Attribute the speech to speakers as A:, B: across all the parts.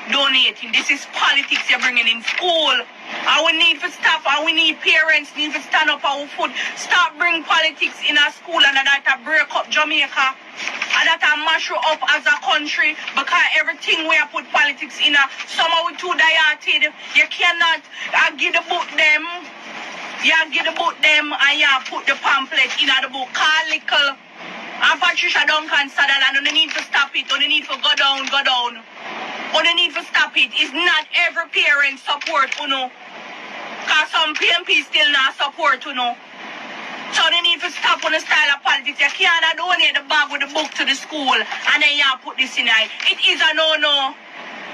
A: donating. This is politics you're bringing in school. And we need to stop, and we need parents need to stand up our foot. Stop bringing politics in our school, and that break up Jamaica. And that mash you up as a country, because everything we put politics in, somehow we too dilated. You cannot give the book them. You give the book them, and you put the pamphlet in the book. Call little. And Patricia Duncan Sutherland, you need to stop it. You need to go down, go down. You need to stop it. It's not every parent support, you know. Because some PNP still not support, you know. So they need to stop on the style of politics. You can't donate the bag with the book to the school and then you put this in it. It is a no-no.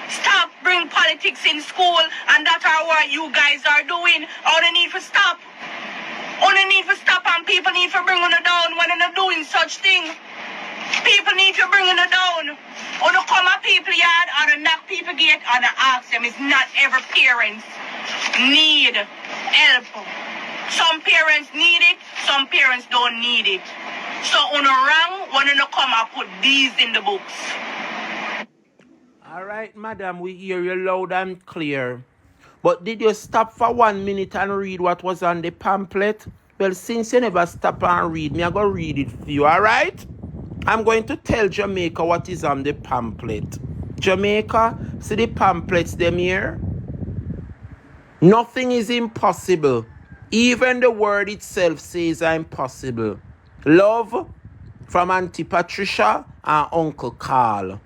A: Stop bring politics in school, and that's what you guys are doing. All they need to stop. All they need to stop, and people need to bring on it down when they're not doing such thing. People need to bring on it down. Or to come at people yard, or to knock people gate, or to ask them. It's not every parent need help. Some parents need it, some parents don't need it. So on a wrong, when you come and put these in the books.
B: All right, madam, we hear you loud and clear. But did you stop for 1 minute and read what was on the pamphlet? Well, since you never stop and read, me I go read it for you, all right? I'm going to tell Jamaica what is on the pamphlet. Jamaica, see the pamphlets them here? Nothing is impossible. Even the word itself says impossible. Love from Auntie Patricia and Uncle Carl.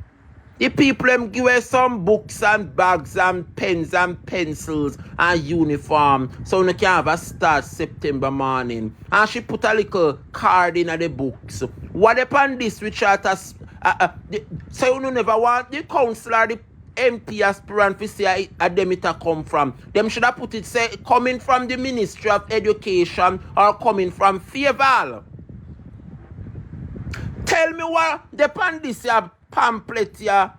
B: The people them give us some books and bags and pens and pencils and uniform so we can have a start September morning. And she put a little card in the books. What upon this which are so you never want the councillor, the MP aspirant to say them it come from. Them should have put it say coming from the Ministry of Education or coming from Fayval. Tell me what depend this pamphlet here.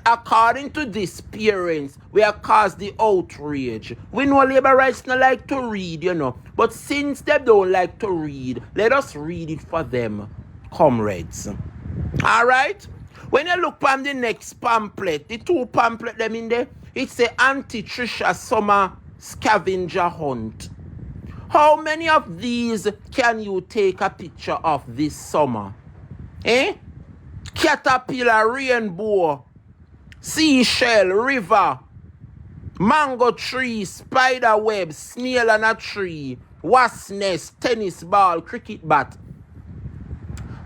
B: According to these parents, we have caused the outrage. We know labor rights not like to read, you know. But since they don't like to read, let us read it for them, comrades. Alright? When you look on the next pamphlet, the two pamphlets them in there, it's a anti-Trisha summer scavenger hunt. How many of these can you take a picture of this summer? Caterpillar, rainbow, seashell, river, mango tree, spider web, snail on a tree, wasp nest, tennis ball, cricket bat.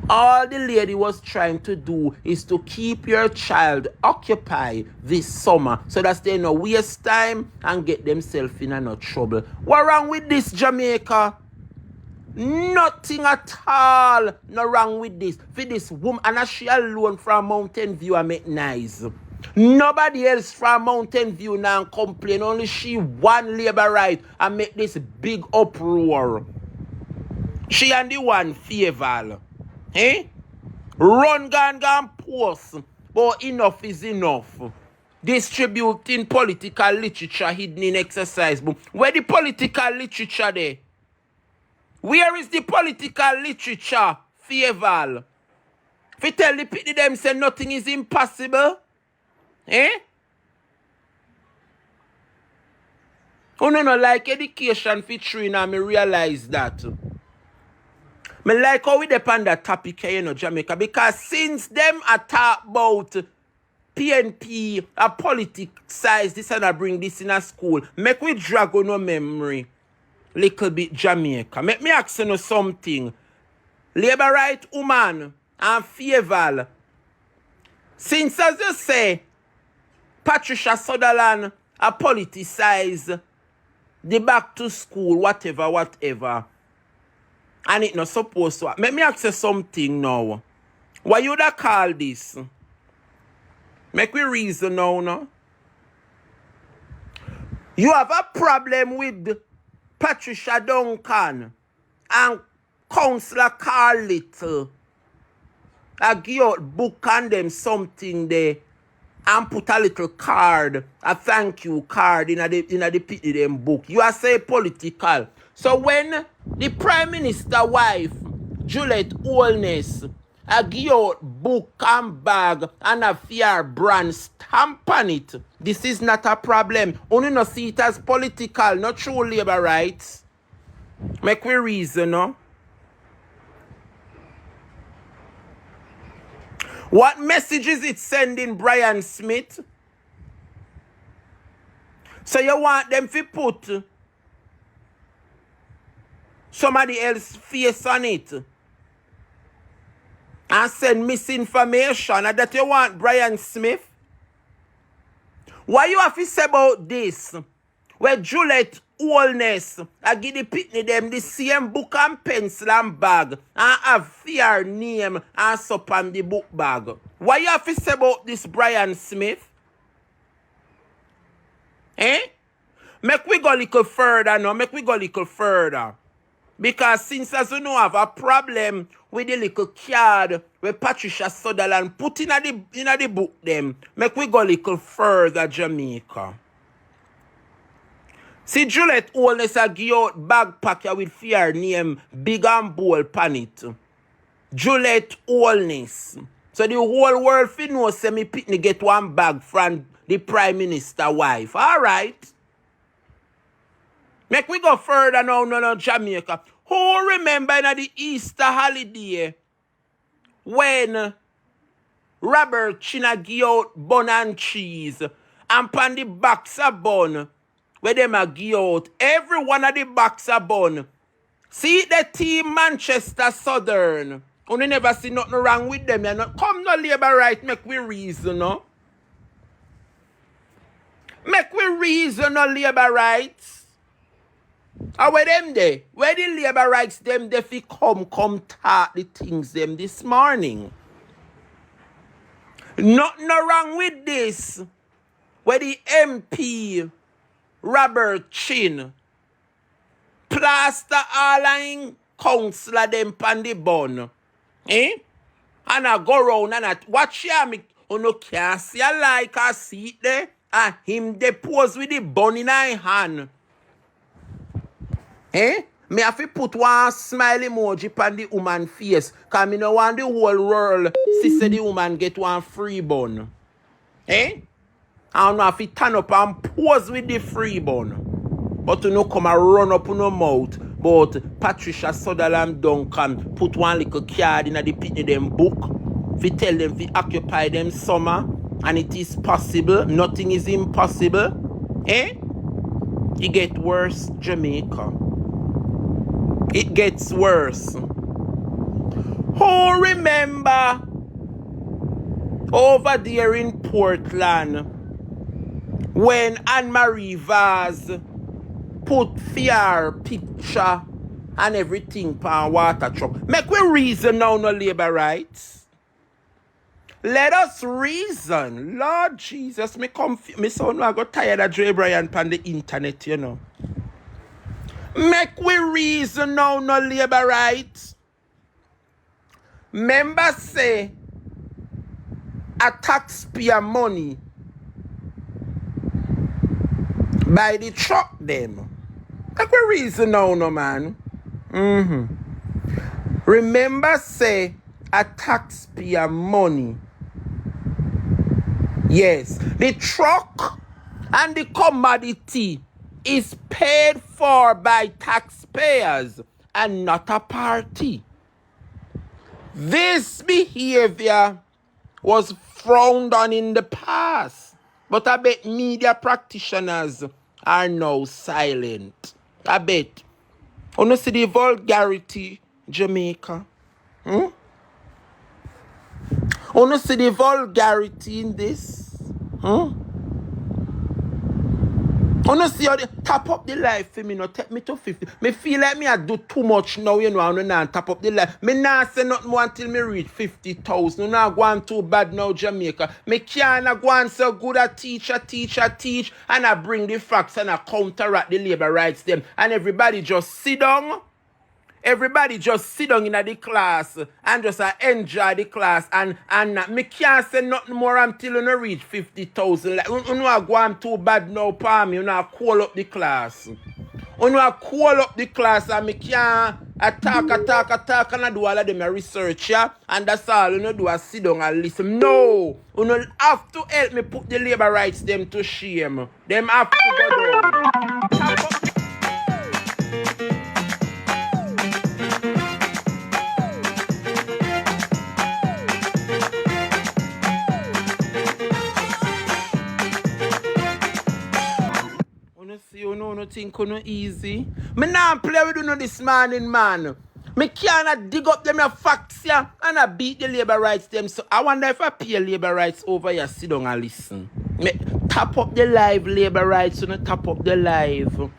B: All the lady was trying to do is to keep your child occupied this summer so that they no waste time and get themselves in no trouble. What wrong with this, Jamaica? Nothing at all. No wrong with this. For this woman, and she alone from Mountain View I make nice. Nobody else from Mountain View now complain. Only she one labor right and make this big uproar. She and the one Fayval. Run gun post. But enough is enough. Distributing political literature hidden in exercise book. Where the political literature there? Where is the political literature, Fayval? If you tell the people them say nothing is impossible, Oh no, like education featuring and me realize that. Me like how we depend that topic here, you know, Jamaica, because since them are talk about PNP, a politicize this and I bring this in a school, make we drag on no memory. Little bit Jamaica. Make me ask you something. Labor right woman and Fayval. Since as you say, Patricia Sutherland a politicize the back to school, whatever. And it not supposed to. Make me ask you something now. Why you da call this? Make me reason now, no? You have a problem with Patricia Duncan and Councillor Carl Little. I give out book and them something there and put a little card, a thank you card in the them book. You are say political. So when the Prime Minister wife, Juliet Holness, I give out book and bag and a fear brand stamp on it. This is not a problem. Only no see it as political, not true labor rights. Make we reason, no? What message is it sending Brian Smith? So you want them to put somebody else's face on it and send misinformation, and that you want Brian Smith? What you have to say about this? Where Juliet Wholeness, I give the pitney them the same book and pencil and bag and have fear name and sup on the book bag. What you have to say about this Brian Smith? Eh? Make we go a little further now. Make we go a little further. Because since as you know have a problem with the little card where Patricia Sutherland put in the book them, make we go a little further, Jamaica. See Juliet Wholeness a give out backpack with fear name big and bold pan it. Juliet Wholeness. So the whole world fi know say me pitney get one bag from the Prime Minister wife. Alright. Make we go further now, no, Jamaica. Who remember in the Easter holiday when Robert China give out bun and cheese and pan the box of bun where them a give out every one of the box of bun. See the team Manchester Southern. You never see nothing wrong with them. You know? Come no labor right, make we reason, no? Make we reason no labor rights. How where them there? Where the labor rights them they fi come talk the things them this morning? Nothing wrong with this. Where the MP Robert Chin plaster all in councillor them pan the bun. Eh? And I go round and I watch ya me no can see a like a seat there and him they pose with the bun in his hand. Eh? Me have to put one smile emoji on the woman face. Cause me no want the whole world see say the woman get one free bun. Eh? I don't have to turn up and pose with the free bun. But you know come and run up on no mouth. But Patricia Sutherland Duncan put one little card in the pitney them book. Fi tell them fi occupy them summer. And it is possible. Nothing is impossible. Eh? It get worse, Jamaica. It gets worse. Who remember over there in Portland when Anne-Marie Vaz put fear picture and everything pan water truck? Make we reason now, no labor rights. Let us reason. Lord Jesus, me son I got tired of Dre Brian pan the internet, you know. Make we reason now, no labor rights. Members say a taxpayer money by the truck them. Make we reason now, no man. Remember say a taxpayer money. Yes, the truck and the commodity is paid for by taxpayers and not a party. This behavior was frowned on in the past, but I bet media practitioners are now silent. I bet. You see the vulgarity, Jamaica? You see the vulgarity in this? You see how they tap up the life for me, no take me to 50. Me feel like me I do too much now, you know, and not tap up the life. Me not say nothing more until me reach 50,000. You not going too bad now, Jamaica. Me can't go and so good a teach, and I bring the facts and I counteract the labor rights them. And everybody just sit down. Everybody just sit down in the class and just enjoy the class and me can't say nothing more until you reach 50,000. Like, you know go on too bad now, palm. You know call up the class. When I call up the class and me can't attack and I do all of them research, yeah? And that's all you know do is sit down and listen. No! You have to help me put the labor rights them to shame. Them have to go down. You think you easy? Me not play with you this morning, man. Me cannot dig up them facts here and I beat the labor rights them. So I wonder if I pay labor rights over here, sit down and listen. Me tap up the live labor rights, tap up the live.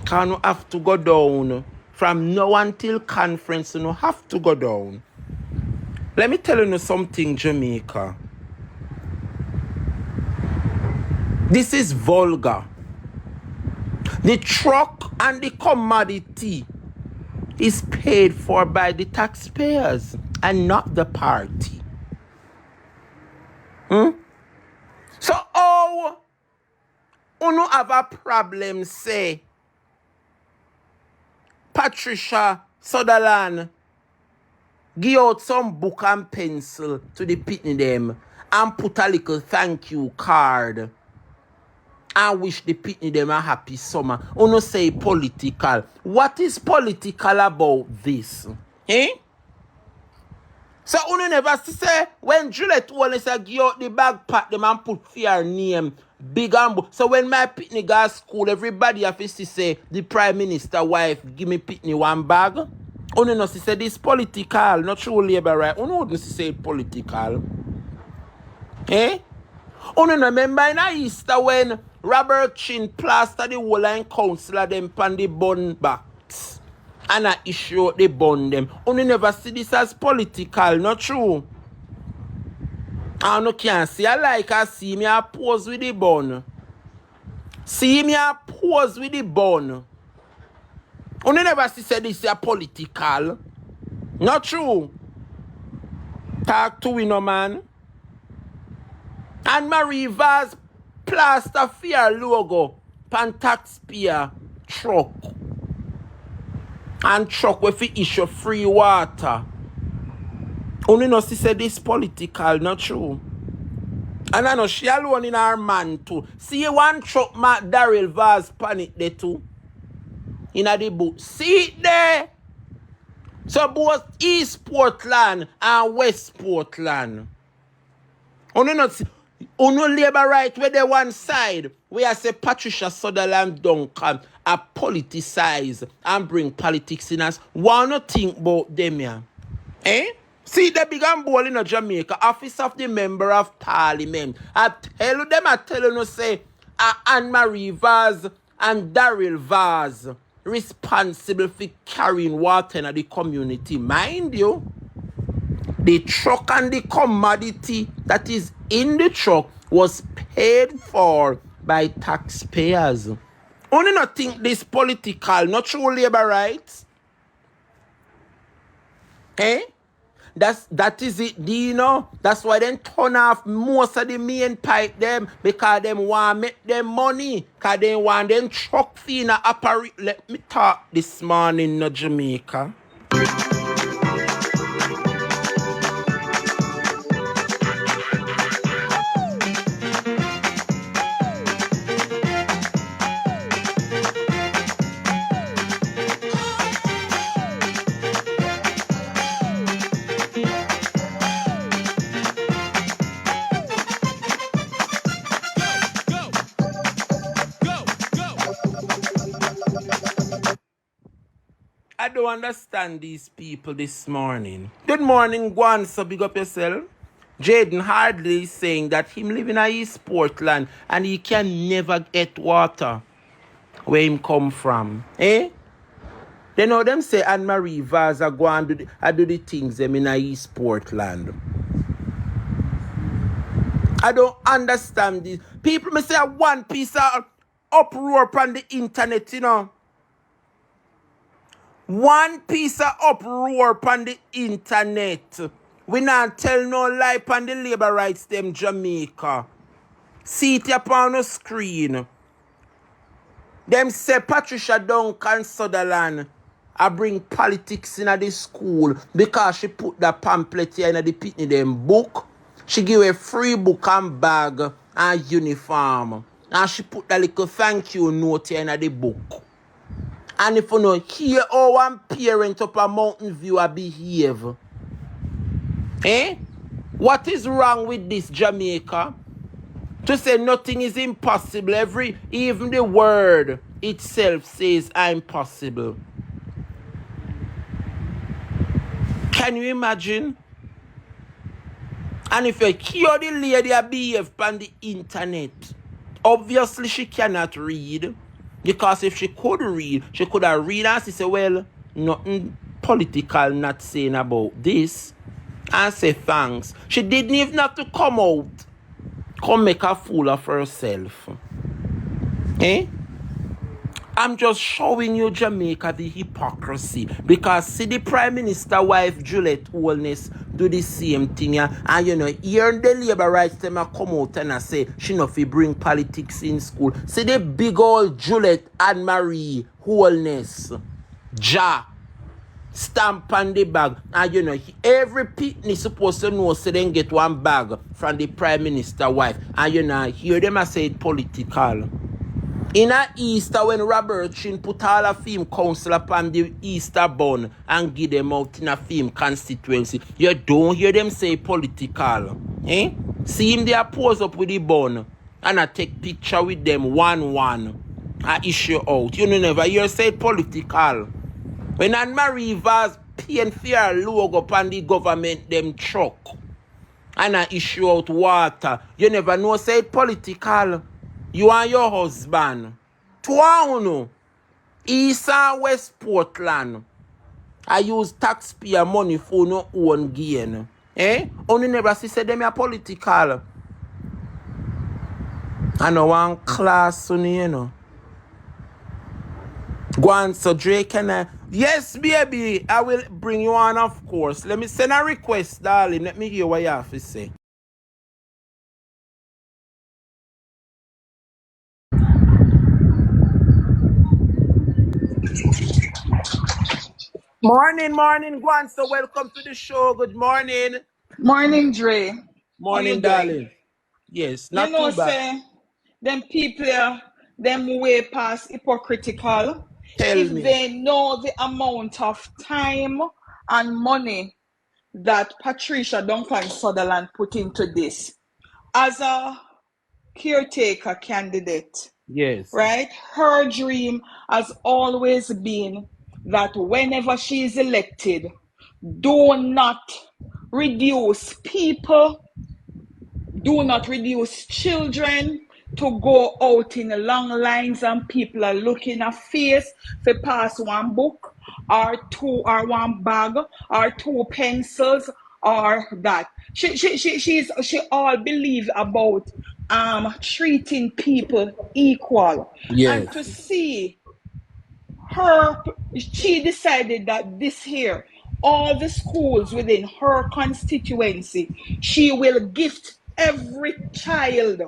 B: Can you have to go down. From now until conference, you have to go down. Let me tell you something, Jamaica. This is vulgar. The truck and the commodity is paid for by the taxpayers and not the party. So how you have a problem, say, Patricia Sutherland give out some book and pencil to the pitney them and put a little thank you card. I wish the pitney them a happy summer. You say political. What is political about this? So you never say when Juliet only say give out the bag pack them and put fear name big and so when my pitney go to school, everybody have to say the Prime Minister wife give me pitney one bag. You know say this political, not true labor right. You know say political. You remember in Easter when Robert Chin plastered the whole line councillor them pan the bun backs and I issue the bun them. You never see this as political, not true. I no can see I see me a pose with the bun. See me a pose with the bun. You never see say this is political. Not true. Talk to we no man. And Marie Vaz plaster fear logo pan taxpayer truck. And truck with fi issue free water. Only no she said this political, not true. And I know she alone in her man too. See one truck Mark Daryl Vaz panic there too. In the book. See it there. So both East Portland and West Portland. Only not see. Only labor right where they one side where I say Patricia Sutherland don't come a politicize and bring politics in us. Wanna think about them here? See the big and ball in Jamaica, office of the member of parliament. I tell you say Anne-Marie Vaz and Daryl Vaz responsible for carrying water in the community. Mind you, the truck and the commodity that is in the truck was paid for by taxpayers. Only not think this political, not true labor rights. That is it, do you know? That's why they turn off most of the main pipe them because them want to make them money. Because they want them truck fee in a operate. Let me talk this morning in Jamaica. I don't understand these people this morning. Good morning, Gwan, so big up yourself. Jaden Hardley is saying that him living in East Portland and he can never get water where him come from. They know them say Anne-Marie Vaz are go and do the things them in East Portland. I don't understand this. People may say one piece of uproar on the internet, you know. One piece of uproar on the internet. We not tell no lie on the labor rights them Jamaica. See it up on the screen. Them say Patricia Duncan Sutherland I bring politics in the school because she put the pamphlet here in the pitney them book. She give a free book and bag and uniform. And she put the little thank you note here in the book. And if you know, hear how one parent up a Mountain View a behave. Eh? What is wrong with this, Jamaica? To say nothing is impossible. Even the word itself says impossible. Can you imagine? And if you hear the lady behave on the internet, obviously she cannot read. Because if she could read, she could have read and she say, well, nothing political not saying about this. And say thanks. She didn't even have to come out. Come make a fool of herself. Eh? I'm just showing you, Jamaica, the hypocrisy. Because see the Prime Minister wife, Juliet Holness, do the same thing. And you know, here the labor rights them come out and I say, she not fi bring politics in school. See the big old Juliet and Marie Holness. Stamp on the bag. And you know, every pitney supposed to know so they get one bag from the Prime Minister wife. And you know, hear them I say it political. In a Easter, when Robert Chin put all a film council upon the Easter bun and give them out in a film constituency, you don't hear them say political. Eh? See him there pose up with the bun and I take picture with them 1-1. I issue out. You know never hear say political. When Anne-Marie Vaz PNP logo upon the government them truck and I issue out water, you never know say political. You and your husband. Two East and West Portland. I use taxpayer money for no own gain. Eh? Only never see say them are political. I know one class you know. Go on, so Drake can I? Yes, baby. I will bring you on, of course. Let me send a request, darling. Let me hear what you have to say. Morning, Gwan. So welcome to the show. Good morning.
A: Morning, Dre.
B: Morning, darling. Yes, not
A: you know,
B: too bad.
A: say, them people, them way past hypocritical.
B: Tell
A: If
B: me.
A: they know the amount of time and money that Patricia Duncan Sutherland put into this as a caretaker candidate,
B: Yes.
A: right? Her dream has always been that whenever she is elected, do not reduce people, do not reduce children to go out in long lines and people are looking at face for pass one book or two or one bag or two pencils or that. She all believe about treating people equal. And
B: Yes.
A: to see her, she decided that this year, all the schools within her constituency, she will gift every child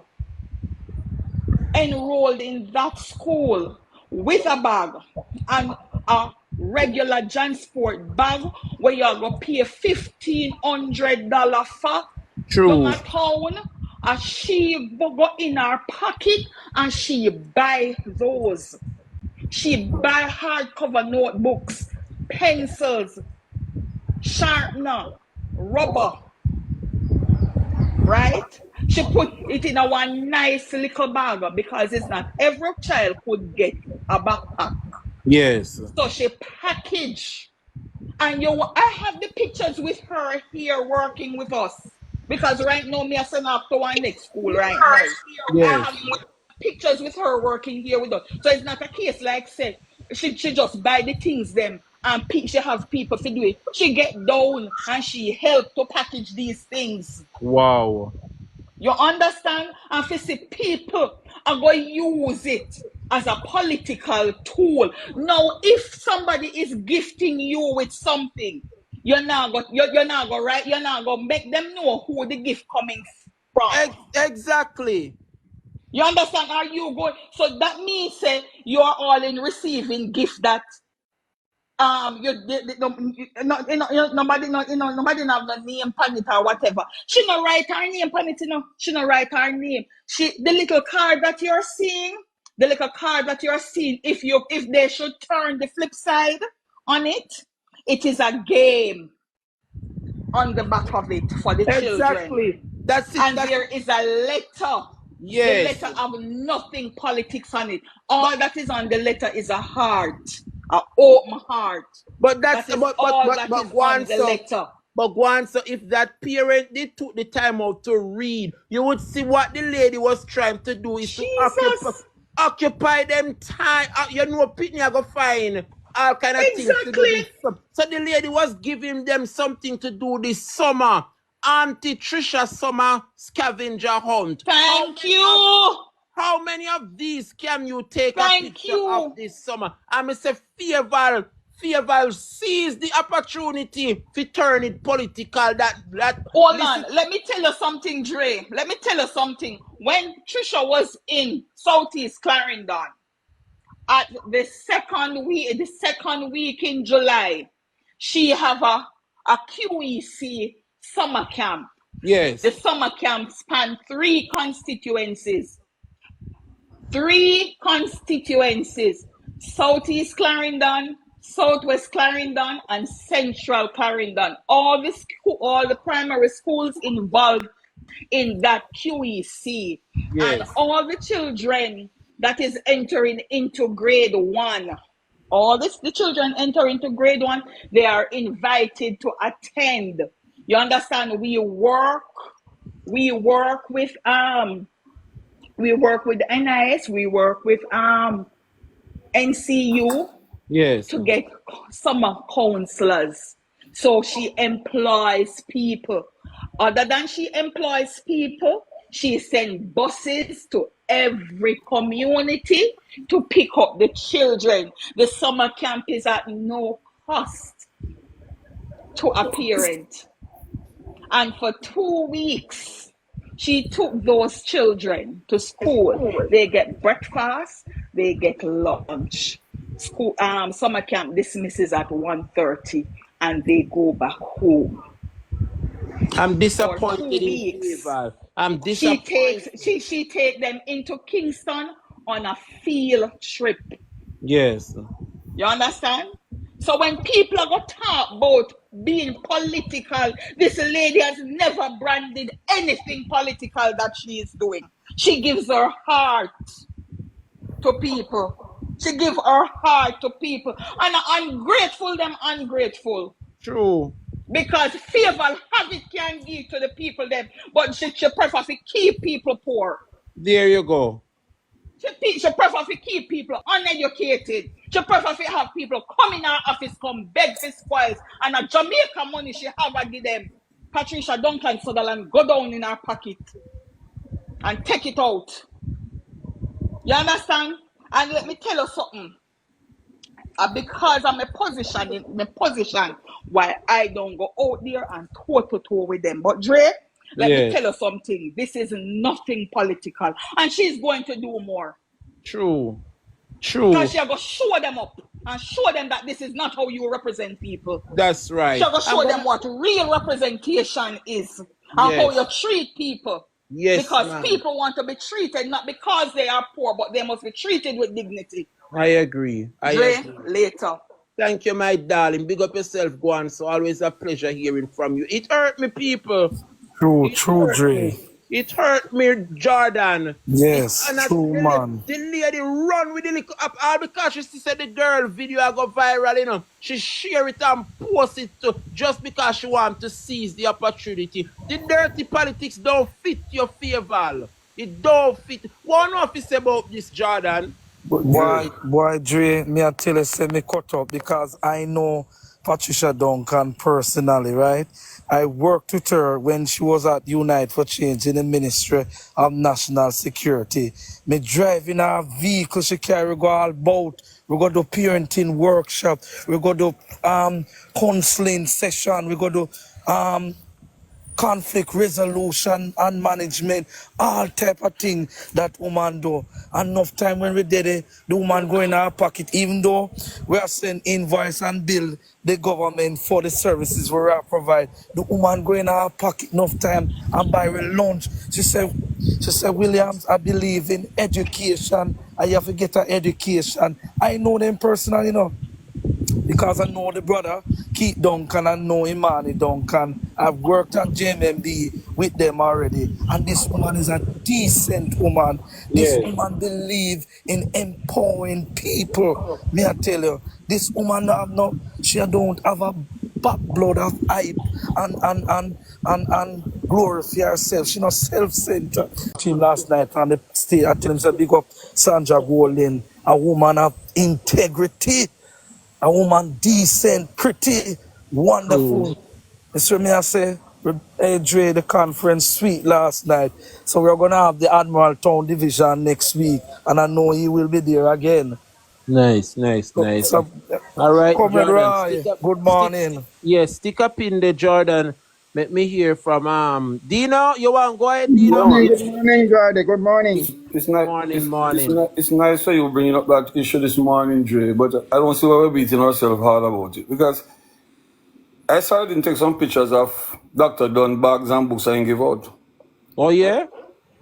A: enrolled in that school with a bag and a regular transport bag where you're going to pay $1,500 for.
B: True.
A: Down a town, and she go in her pocket and she buy those. She buy hardcover notebooks, pencils, sharpener, rubber, right? She put it in a one nice little bag because it's not every child could get a backpack.
B: Yes.
A: So she package. And I have the pictures with her here working with us. Because right now, me I send off to our next school right now. I
B: Yes.
A: have pictures with her working here with us. So it's not a case like say she just buy the things them and she have people to do it. She get down and she help to package these things.
B: Wow.
A: You understand? And for see people are going to use it as a political tool. Now, if somebody is gifting you with something, you're not going to make them know who the gift coming from.
B: Exactly.
C: You understand? Are you going? So that means say you are all in receiving gift that nobody nobody have no name on it or whatever. She no write her name on it, She no write her name. The little card that you're seeing, if they should turn the flip side on it, it is a game on the back of it for the children.
B: Exactly. That's it.
C: And there is a letter.
B: Yes.
C: The letter have nothing politics on it. All that is on the letter is a heart, an open heart.
B: But that's
C: that is all that is on the letter.
B: But Gwan, so if that parent did took the time out to read, you would see what the lady was trying to do is to occupy them time. You know, Pitney are going to find all kind of things to do. So the lady was giving them something to do this summer. Auntie Trisha summer scavenger hunt.
C: Thank you.
B: How many of these can you take a picture of this summer? And I say Fayval seized the opportunity to turn it political.
C: Hold on. Let me tell you something, Dre. Let me tell you something. When Trisha was in Southeast Clarendon, at the second week in July, she have a QEC summer camp.
B: Yes.
C: The summer camp spanned 3 constituencies. 3 constituencies. Southeast Clarendon, Southwest Clarendon, and Central Clarendon. All the primary schools involved in that QEC.
B: Yes.
C: And all the children that is entering into grade 1. The children enter into grade 1, they are invited to attend. You understand? We work with NIS, we work with NCU,
B: yes,
C: to get summer counselors. So she employs people. Other than she employs people, she sends buses to every community to pick up the children. The summer camp is at no cost to a parent. And for 2 weeks, she took those children to school. They get breakfast, they get lunch. School summer camp dismisses at 1:30 and they go back home.
B: I'm disappointed in Fayval. I'm disappointed.
C: She take them into Kingston on a field trip.
B: Yes.
C: You understand? So when people are going to talk about being political, this lady has never branded anything political that she is doing. She gives her heart to people. She gives her heart to people. And ungrateful.
B: True.
C: Because Fayval have it can give to the people them, but she prefer to keep people poor.
B: There you go.
C: She prefer to keep people uneducated. She prefer to have people come in her office, come beg for spoils, and a Jamaica money she have to give them. Patricia Duncan Sutherland go down in her pocket and take it out. You understand? And let me tell you something. Because I'm a position why I don't go out there and toe-to-toe with them. But Dre, let me tell you something. This is nothing political. And she's going to do more.
B: True.
C: Because she's going to show them up and show them that this is not how you represent people.
B: That's right.
C: She's going to show them what real representation is and how you treat people.
B: Yes,
C: because people want to be treated not because they are poor, but they must be treated with dignity.
B: I agree.
C: Later.
B: Thank you, my darling. Big up yourself, Gwan. So always a pleasure hearing from you. It hurt me, people.
D: True, Dre.
B: It hurt me, Jordan.
D: Yes, true, man.
B: The lady run with the little up all because she said the girl video go viral, you know. She share it and post it too, just because she want to seize the opportunity. The dirty politics don't fit your Fayval. It don't fit. What know if you say about this, Jordan?
D: Boy, Dre, me I tell you, say me cut up because I know Patricia Duncan personally, right? I worked with her when she was at Unite for Change in the Ministry of National Security. Me driving her vehicle, she carry go all about. We go to parenting workshop. We go to counseling session. We go to conflict resolution and management, all type of thing that woman do. Enough time when we did it, the woman go in our pocket, even though we are sending invoice and bill the government for the services we are provide. The woman go in our pocket enough time and buy her lunch. She said, Williams, I believe in education. I have to get an education. I know them personally, because I know the brother Keith Duncan, I know Imani Duncan. I've worked at JMB with them already. And this woman is a decent woman. This
E: Yeah.
D: woman believes in empowering people. May I tell you, this woman she don't have a back blood of hype and glorify herself. She not self-centered. Team last night on the stage, I tell him, say, big up Sandra Golden, a woman of integrity. A woman decent, pretty, wonderful. That's what me I say. Hey, Dre, the conference sweet last night. So we're going to have the Admiral Town Division next week. And I know he will be there again.
B: Nice.
D: So,
B: All right,
D: Comrade
B: Jordan.
D: Roy, good morning.
B: Stick up in the Jordan. Let me hear from Dino. You want go ahead, Dino?
E: It's,
F: Good morning, Jordan. Good morning.
E: it's not
B: Morning.
E: it's nice for you bringing up that issue this morning, Dre, but I don't see why we're beating ourselves hard about it, because I started to take some pictures of Dr. Dunn bags and books I give out.
B: Oh yeah?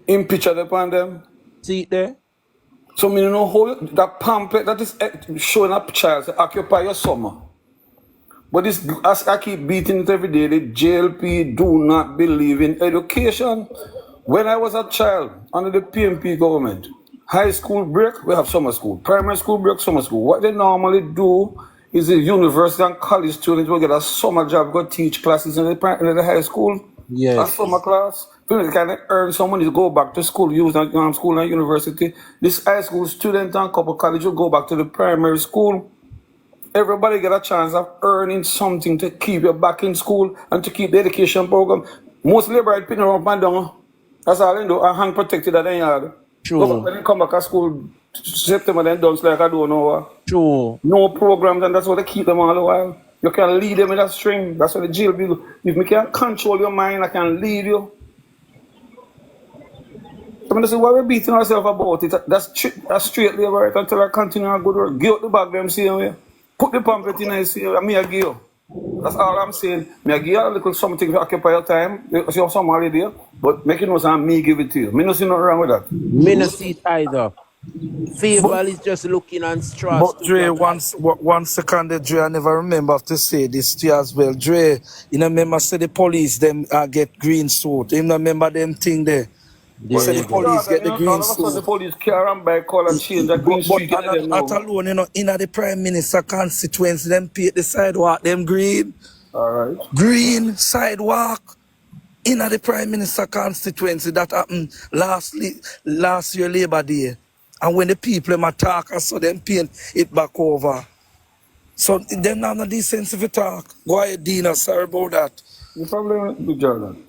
E: In picture upon them.
B: See it there?
E: So me know how that pamphlet that is showing up child say, occupy your summer. But this, as I keep beating it every day, the JLP do not believe in education. When I was a child under the PNP government, high school break, we have summer school. Primary school break, summer school. What they normally do is the university and college students will get a summer job, go teach classes in the high school.
B: Yes.
E: A summer class. They can earn some money to go back to school, use school and university. This high school student and couple college will go back to the primary school. Everybody get a chance of earning something to keep you back in school and to keep the education program. Most labor are picking up and down. That's all they do. A hand protected at the yard.
B: True.
E: When they come back to school, September then done like I don't know what.
B: True.
E: No programs, and that's what they keep them all the while. You can lead them with a string. That's what the jail do. If me can control your mind, I can lead you. I mean, this is why we're beating ourselves about it. That's straight labor right until I continue our good work. Give out the bag them same way. Put the pamphlet in and say, me I give you. That's all I'm saying. Me I give you a little something to occupy your time. You have some already there, but make it know some me give it to you. Me no see nothing wrong with that.
B: Me no see it either. Fayval is just looking on straws.
D: But Dre, one second there, Dre, I never remember to say this to you as well. Dre, you know, remember say the police them get green suit. You know, remember them thing there. Say the police get the green
E: all of a sudden the
D: suit.
E: police car and bike call and change that green street.
D: But at alone, you know, in the Prime Minister constituency, them paint the sidewalk, them green.
E: Alright.
D: Green sidewalk. In the Prime Minister constituency, that happened last year Labor Day. And when the people them attack, I saw them paint it back over. So them have no decency to talk. Go ahead, Dina, sorry about that.
E: The problem with Jordan.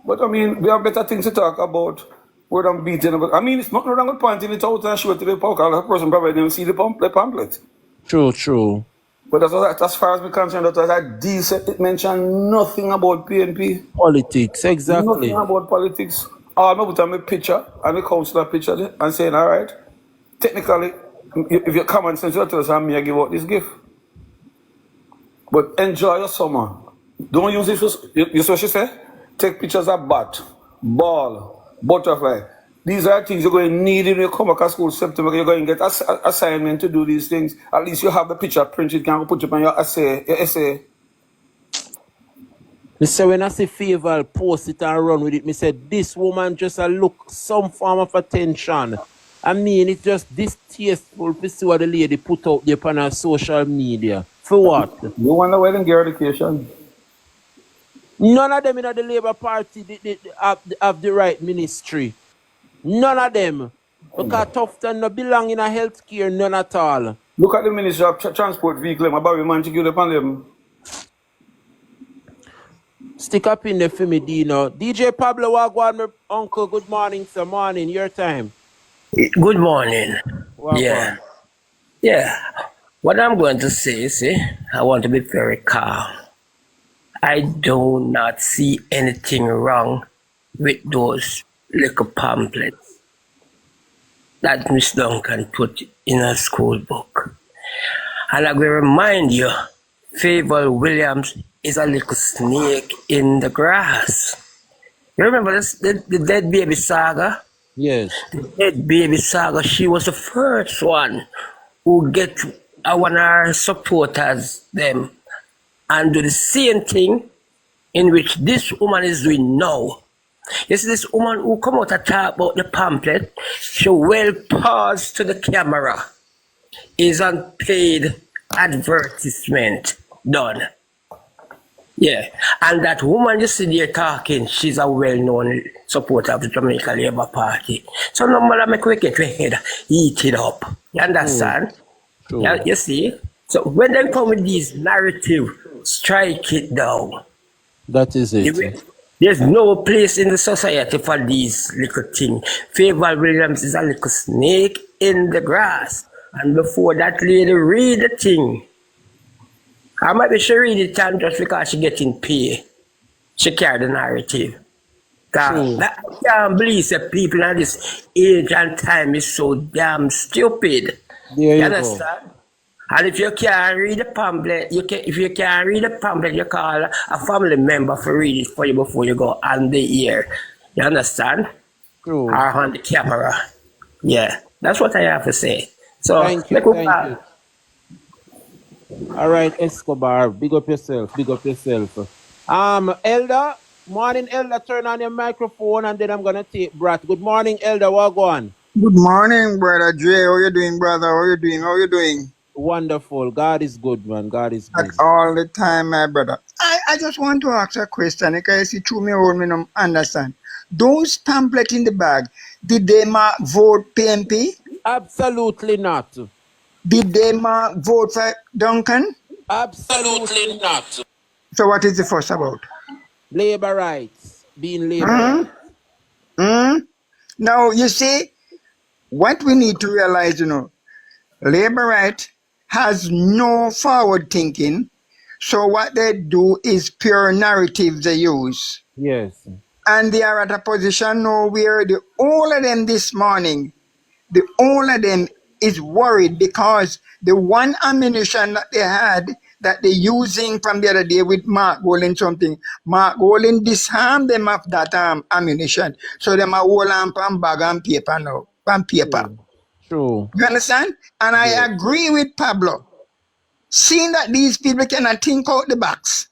E: But I mean, we have better things to talk about. Where I'm beating about. I mean, it's not no wrong with pointing it out and show it to the public. The person probably didn't see the pamphlet.
B: True.
E: But as far as we're concerned, that was a decent. It mentioned nothing about PNP.
B: Politics, exactly.
E: Nothing about politics. I'm going to put on my picture and the councillor picture and saying, all right, technically, if you're common sense, you tell us I'm here give out this gift. But enjoy your summer. Don't use it for, you see what she said? Take pictures of bat, ball, butterfly. These are things you're going to need when you come back to school September. You're going to get assignment to do these things. At least you have the picture printed. You can put it on your essay.
B: Me say when I see Fayval post it and run with it, me said this woman just a look some form of attention. I mean, it's just distasteful to see what the lady put out there on her social media. For what?
E: You wonder why they get education?
B: None of them in the Labour Party have the right ministry. None of them. Because Tufton no belong in a healthcare, none at all.
E: Look at the Ministry of Transport Vehicle. My baby man to give upon them.
B: Stick up in there for me, Dino. DJ Pablo Wagwan, my uncle, good morning, sir. Morning, your time.
G: Good morning.
B: Wagwan.
G: Yeah. What I'm going to say, I want to be very calm. I do not see anything wrong with those little pamphlets that Miss Duncan put in her school book. And I will remind you, Fayval Williams is a little snake in the grass. You remember this, the dead baby saga?
B: Yes.
G: The dead baby saga, she was the first one who get one of our supporters them and do the same thing in which this woman is doing now. You see this woman who come out and talk about the pamphlet, she well paused to the camera. Is unpaid advertisement done. Yeah. And that woman you see there talking, she's a well-known supporter of the Jamaica Labour Party. So no matter make we get your head, eat it up. You understand?
B: True.
G: Yeah, you see? So when they come with these narrative, strike it down.
B: That is it.
G: There's no place in the society for these little things. Fayval Williams is a little snake in the grass. And before that lady read the thing, I might be she read it and just because she getting paid. She carry the narrative. I can't believe that people at this age and time is so damn stupid.
B: There you
G: understand? Go. And if you can't read the pamphlet, if you can't read the pamphlet, you call a family member for read it for you before you go on the air. You understand?
B: True.
G: Or on the camera. Yeah, that's what I have to say. So,
B: thank you. All right, Escobar, big up yourself. Elder, morning, Elder, turn on your microphone and then I'm gonna take Brat. Good morning, Elder, what go on?
F: Good morning, brother Dre. How you doing, brother? How you doing?
B: Wonderful. God is good, man. God is good.
F: All the time, my brother. I just want to ask a question because you threw me on me don't understand. Those pamphlets in the bag, did they vote PNP?
B: Absolutely not.
F: Did they vote for Duncan?
B: Absolutely not.
F: So what is the fuss about?
B: Labor rights. Being labor rights.
F: Now, you see, what we need to realize, labor right has no forward thinking. So what they do is pure narratives they use.
B: Yes.
F: And they are at a position now where the all of them this morning, the all of them is worried because the one ammunition that they had that they're using from the other day with Mark Golin something, Mark Golin disarmed them of that ammunition. So them are all on bag and paper now. On paper.
B: True.
F: You understand? And I agree with Pablo. Seeing that these people cannot think out the box.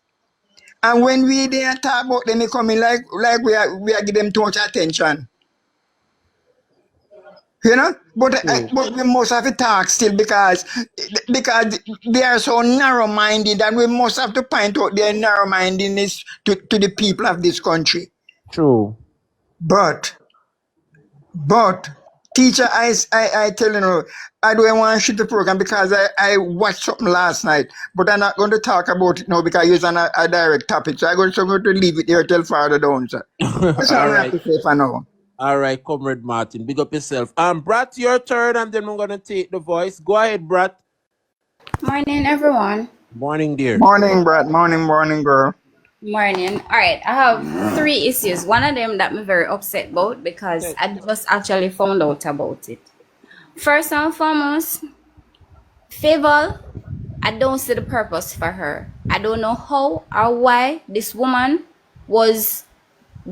F: And when we there talk about them, they come in like we are give them too much attention. You know? But we must have to talk still because they are so narrow-minded and we must have to point out their narrow-mindedness to the people of this country.
B: True.
F: But teacher, I tell you, I don't want to shoot the program because I watched something last night, but I'm not going to talk about it now because it's on a direct topic. So I'm going to leave it here till farther down, sir. That's all I have to say for now.
B: All right, Comrade Martin, big up yourself. Brat, your turn, and then I'm going to take the voice. Go ahead, Brat.
H: Morning, everyone.
B: Morning, dear.
F: Morning, Brat. Morning, girl.
H: Morning. All right, I have 3 issues. One of them that I'm very upset about because I just actually found out about it. First and foremost, Fayval, I don't see the purpose for her. I don't know how or why this woman was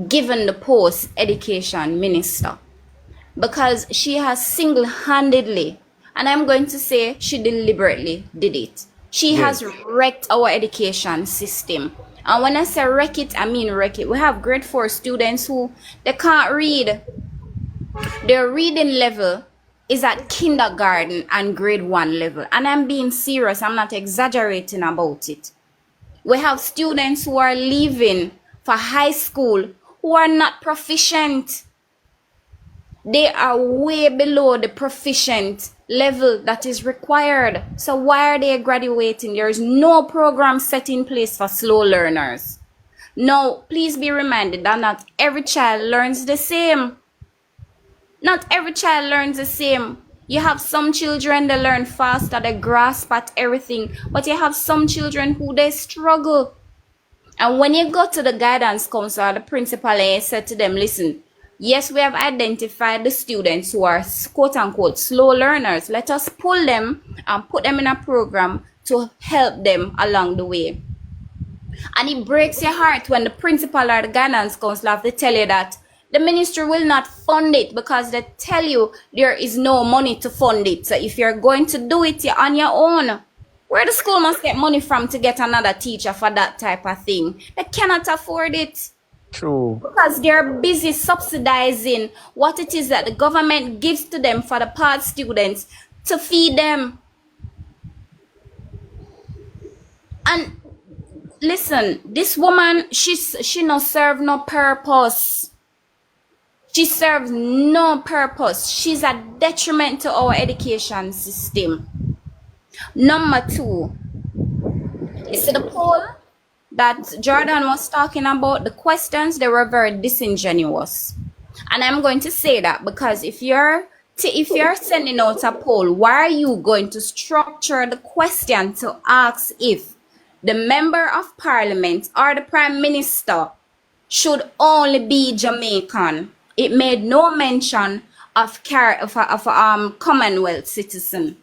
H: given the post education minister because she has single-handedly, and I'm going to say she deliberately did it. She has wrecked our education system. And when I say wreck it, I mean wreck it. We have grade 4 students who they can't read. Their reading level is at kindergarten and grade 1 level. And I'm being serious. I'm not exaggerating about it. We have students who are leaving for high school who are not proficient. They are way below the proficient level that is required. So why are they graduating? There is no program set in place for slow learners. Now, please be reminded that not every child learns the same. Not every child learns the same. You have some children that learn faster, they grasp at everything. But you have some children who they struggle. And when you go to the guidance council or the principal and you say to them, listen, yes, we have identified the students who are quote unquote slow learners. Let us pull them and put them in a program to help them along the way. And it breaks your heart when the principal or the guidance council have to tell you that the ministry will not fund it because they tell you there is no money to fund it. So if you're going to do it, you're on your own. Where the school must get money from to get another teacher for that type of thing? They cannot afford it.
B: True.
H: Because they're busy subsidizing what it is that the government gives to them for the part students to feed them. And listen, this woman, she no serve no purpose. She serves no purpose. She's a detriment to our education system. Number 2, you see the poll that Jordan was talking about, the questions, they were very disingenuous. And I'm going to say that because if you're sending out a poll, why are you going to structure the question to ask if the member of parliament or the prime minister should only be Jamaican? It made no mention of a Commonwealth citizen.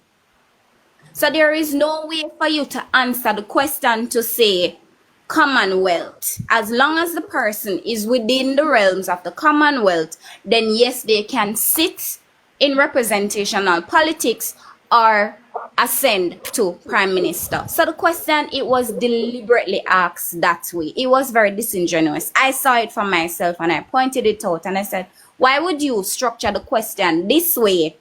H: So there is no way for you to answer the question to say Commonwealth. As long as the person is within the realms of the Commonwealth, then yes, they can sit in representational politics or ascend to prime minister. So the question, it was deliberately asked that way. It was very disingenuous. I saw it for myself and I pointed it out and I said, why would you structure the question this way?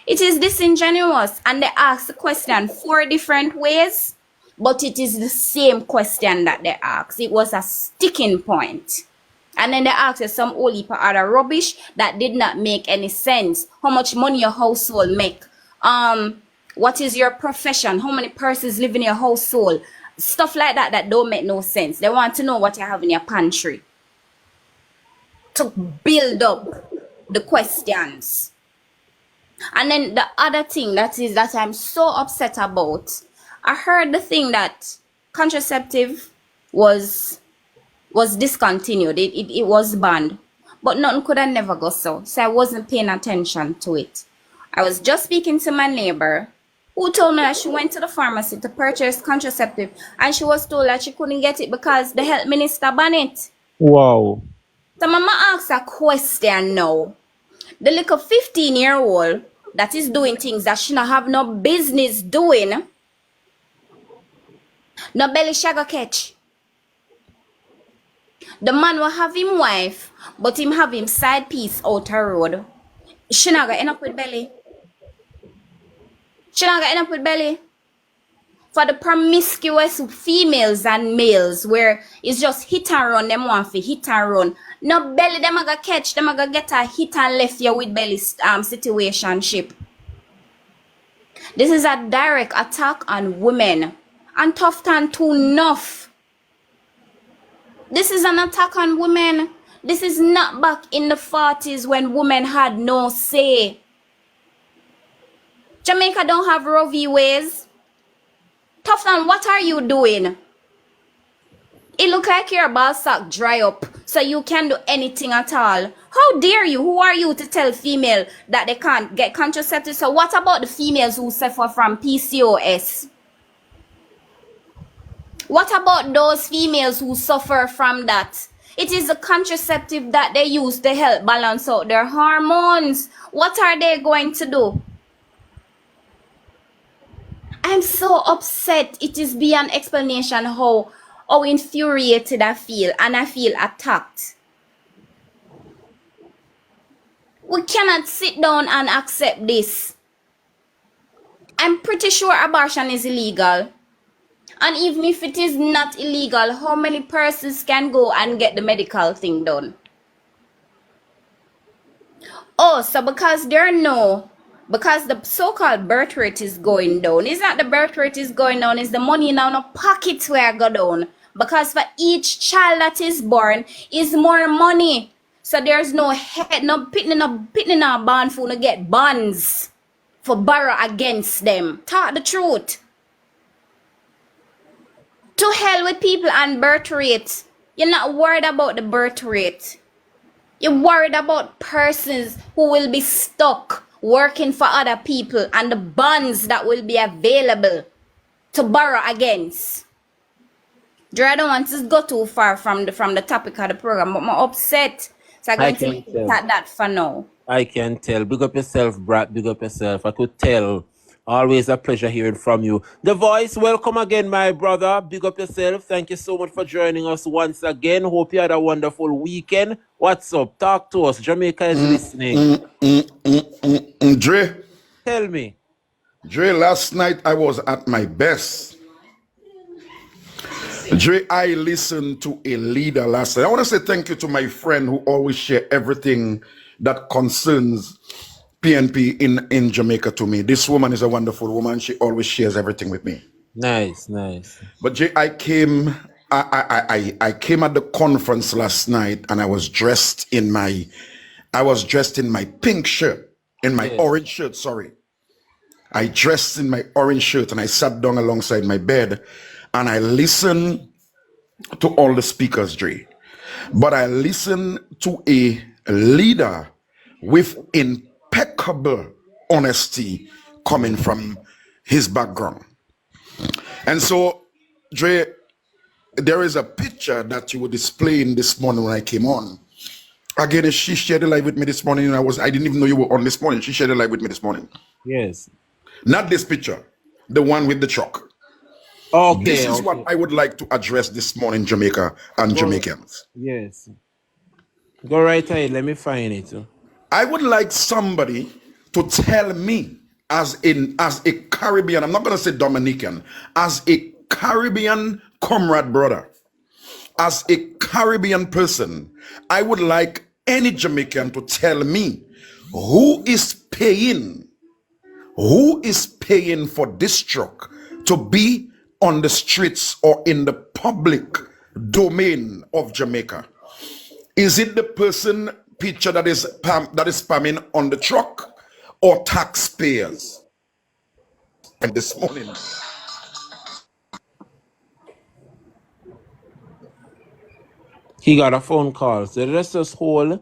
H: It is disingenuous, and they asked the question 4 different ways, but it is the same question that they asked. It was a sticking point. And then they asked you some whole heap of other rubbish that did not make any sense. How much money your household make? What is your profession? How many persons live in your household? Stuff like that that don't make no sense. They want to know what you have in your pantry to build up the questions. And then the other thing that I'm so upset about, I heard the thing that contraceptive was discontinued. It was banned. But nothing could have never go so. So I wasn't paying attention to it. I was just speaking to my neighbor who told me that she went to the pharmacy to purchase contraceptive and she was told that she couldn't get it because the health minister banned it.
B: Wow.
H: So mama asks a question now. The little 15-year-old that is doing things that she not have no business doing, no belly shagga catch. The man will have him wife, but him have him side piece out her road. She not gonna end up with belly. She not gonna end up with belly. For the promiscuous females and males where it's just hit and run, them want to hit and run. No belly, them gonna catch, them gonna get a hit and left you with belly situationship. This is a direct attack on women. And tough time too enough. This is an attack on women. This is not back in the 40s when women had no say. Jamaica don't have Roe v. Ways. Tough time, what are you doing? It look like your ball sack dry up, so you can do anything at all. How dare you? Who are you to tell female that they can't get contraceptive? So what about the females who suffer from PCOS? What about those females who suffer from that? It is the contraceptive that they use to help balance out their hormones. What are they going to do? I'm so upset. It is beyond explanation how infuriated I feel, and I feel attacked. We cannot sit down and accept this. I'm pretty sure abortion is illegal. And even if it is not illegal, how many persons can go and get the medical thing done? Oh, so because the so-called birth rate is going down. It's not the birth rate is going down, it's the money in our pockets where I go down. Because for each child that is born is more money. So there's no head, no pitting in our bond for to get bonds for borrow against them. Talk the truth. To hell with people and birth rate. You're not worried about the birth rate. You're worried about persons who will be stuck working for other people and the bonds that will be available to borrow against. Dre, I don't want to go too far from the topic of the program, but I'm upset. So I'm going to leave it at that for now.
B: I can tell. Big up yourself, Brad. Big up yourself. I could tell. Always a pleasure hearing from you. The Voice, welcome again, my brother. Big up yourself. Thank you so much for joining us once again. Hope you had a wonderful weekend. What's up? Talk to us. Jamaica is listening.
I: Dre.
B: Tell me.
I: Dre, last night I was at my best. Dre, I listened to a leader last night. I want to say thank you to my friend who always share everything that concerns PNP in Jamaica to me. This woman is a wonderful woman. She always shares everything with me.
B: Nice, nice.
I: But Jay, I came at the conference last night and I was dressed in my pink shirt, in my orange shirt, sorry. I dressed in my orange shirt and I sat down alongside my bed and I listened to all the speakers, Dre. But I listened to a leader with impeccable honesty coming from his background. And so, Dre, there is a picture that you were displaying this morning when I came on. Again, she shared a live with me this morning, and I didn't even know you were on this morning. She shared a live with me this morning.
B: Yes.
I: Not this picture, the one with the truck.
B: Okay.
I: This is what I would like to address this morning, Jamaica and Jamaicans.
B: Yes. Go right ahead. Let me find it.
I: I would like somebody to tell me, as a Caribbean, I'm not going to say Dominican, as a Caribbean comrade brother, as a Caribbean person, I would like any Jamaican to tell me who is paying for this truck to be on the streets or in the public domain of Jamaica. Is it the person picture that is spamming on the truck or taxpayers? And this morning,
B: he got a phone call, so let's just hold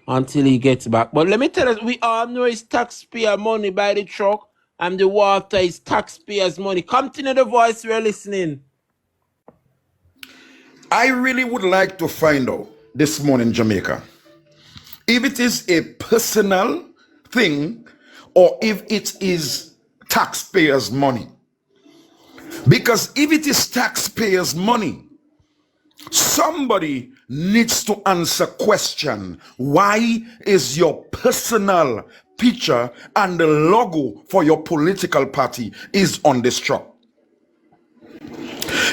B: until he gets back. But let me tell us, we all know it's taxpayer money by the truck, and the water is taxpayers' money. Continue The Voice, we're listening.
I: I really would like to find out this morning, Jamaica, if it is a personal thing or if it is taxpayers' money. Because if it is taxpayers' money, somebody needs to answer question. Why is your personal picture and the logo for your political party is on this truck?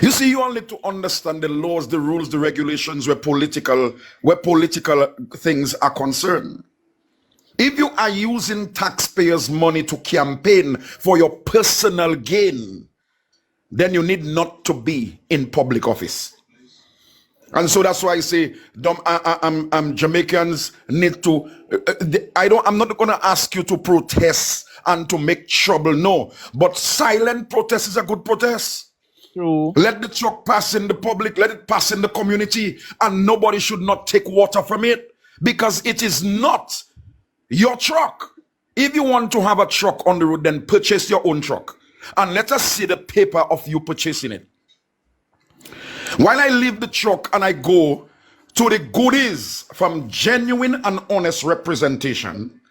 I: You see, you only to understand the laws, the rules, the regulations where political things are concerned. If you are using taxpayers' money to campaign for your personal gain, then you need not to be in public office. And so that's why I say, Jamaicans need to. I'm not going to ask you to protest and to make trouble. No, but silent protest is a good protest.
B: True.
I: Let the truck pass in the public, let it pass in the community, and nobody should not take water from it because it is not your truck. If you want to have a truck on the road, then purchase your own truck. And let us see the paper of you purchasing it. While I leave the truck and I go to the goodies from genuine and honest representation,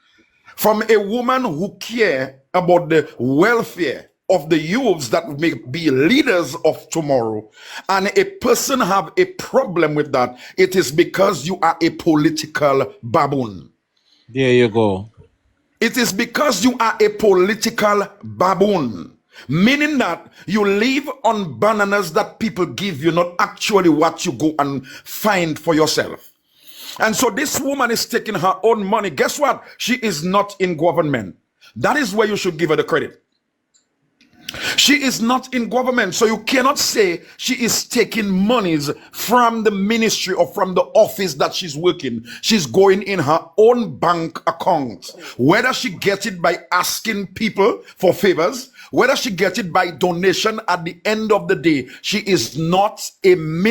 I: from a woman who cares about the welfare of the youths that may be leaders of tomorrow, and a person have a problem with that, it is because you are a political baboon.
B: There you go.
I: It is because you are a political baboon, meaning that you live on bananas that people give you, not actually what you go and find for yourself. And so this woman is taking her own money. Guess what? She is not in government. That is where you should give her the credit. She is not in government, so you cannot say she is taking monies from the ministry or from the office that she's working. She's going in her own bank account. Whether she gets it by asking people for favors, whether she gets it by donation, at the end of the day, she is not a minister.